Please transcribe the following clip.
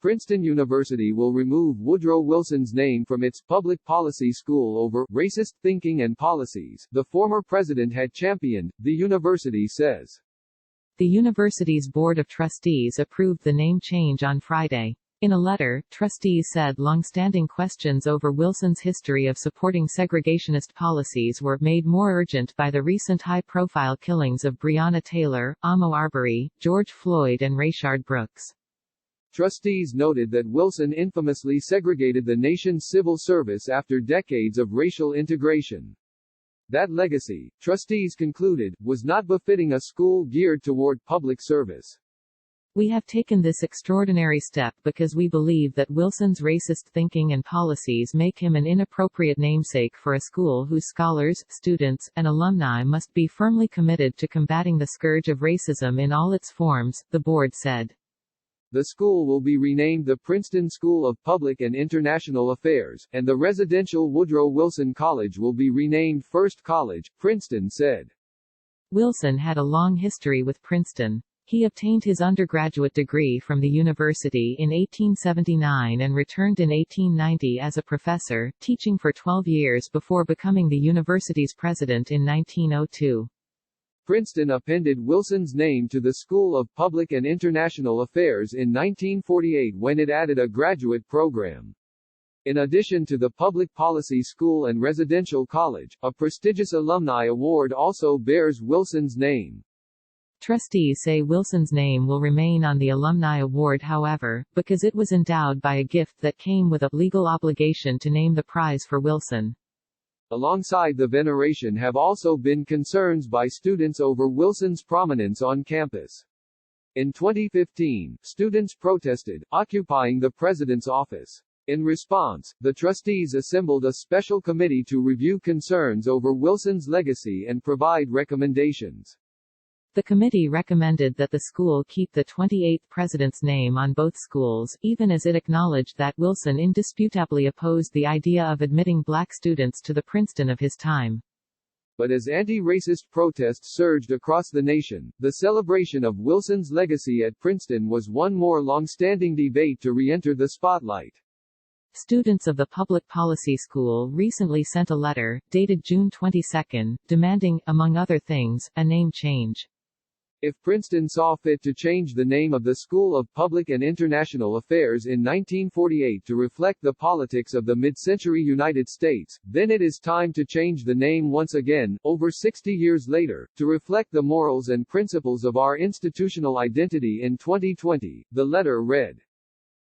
Princeton University will remove Woodrow Wilson's name from its public policy school over racist thinking and policies the former president had championed, the university says. The university's Board of Trustees approved the name change on Friday. In a letter, trustees said long-standing questions over Wilson's history of supporting segregationist policies were made more urgent by the recent high-profile killings of Breonna Taylor, Ahmaud Arbery, George Floyd and Rayshard Brooks. Trustees noted that Wilson infamously segregated the nation's civil service after decades of racial integration. That legacy, trustees concluded, was not befitting a school geared toward public service. We have taken this extraordinary step because we believe that Wilson's racist thinking and policies make him an inappropriate namesake for a school whose scholars, students, and alumni must be firmly committed to combating the scourge of racism in all its forms, the board said. The school will be renamed the Princeton School of Public and International Affairs, and the residential Woodrow Wilson College will be renamed First College, Princeton said. Wilson had a long history with Princeton. He obtained his undergraduate degree from the university in 1879 and returned in 1890 as a professor, teaching for 12 years before becoming the university's president in 1902. Princeton appended Wilson's name to the School of Public and International Affairs in 1948 when it added a graduate program. In addition to the Public Policy School and Residential College, a prestigious alumni award also bears Wilson's name. Trustees say Wilson's name will remain on the Alumni Award however, because it was endowed by a gift that came with a legal obligation to name the prize for Wilson. Alongside the veneration have also been concerns by students over Wilson's prominence on campus. In 2015, students protested, occupying the president's office. In response, the trustees assembled a special committee to review concerns over Wilson's legacy and provide recommendations. The committee recommended that the school keep the 28th president's name on both schools, even as it acknowledged that Wilson indisputably opposed the idea of admitting black students to the Princeton of his time. But as anti-racist protests surged across the nation, the celebration of Wilson's legacy at Princeton was one more long-standing debate to re-enter the spotlight. Students of the Public Policy School recently sent a letter, dated June 22, demanding, among other things, a name change. If Princeton saw fit to change the name of the School of Public and International Affairs in 1948 to reflect the politics of the mid-century United States, then it is time to change the name once again, over 60 years later, to reflect the morals and principles of our institutional identity in 2020, the letter read.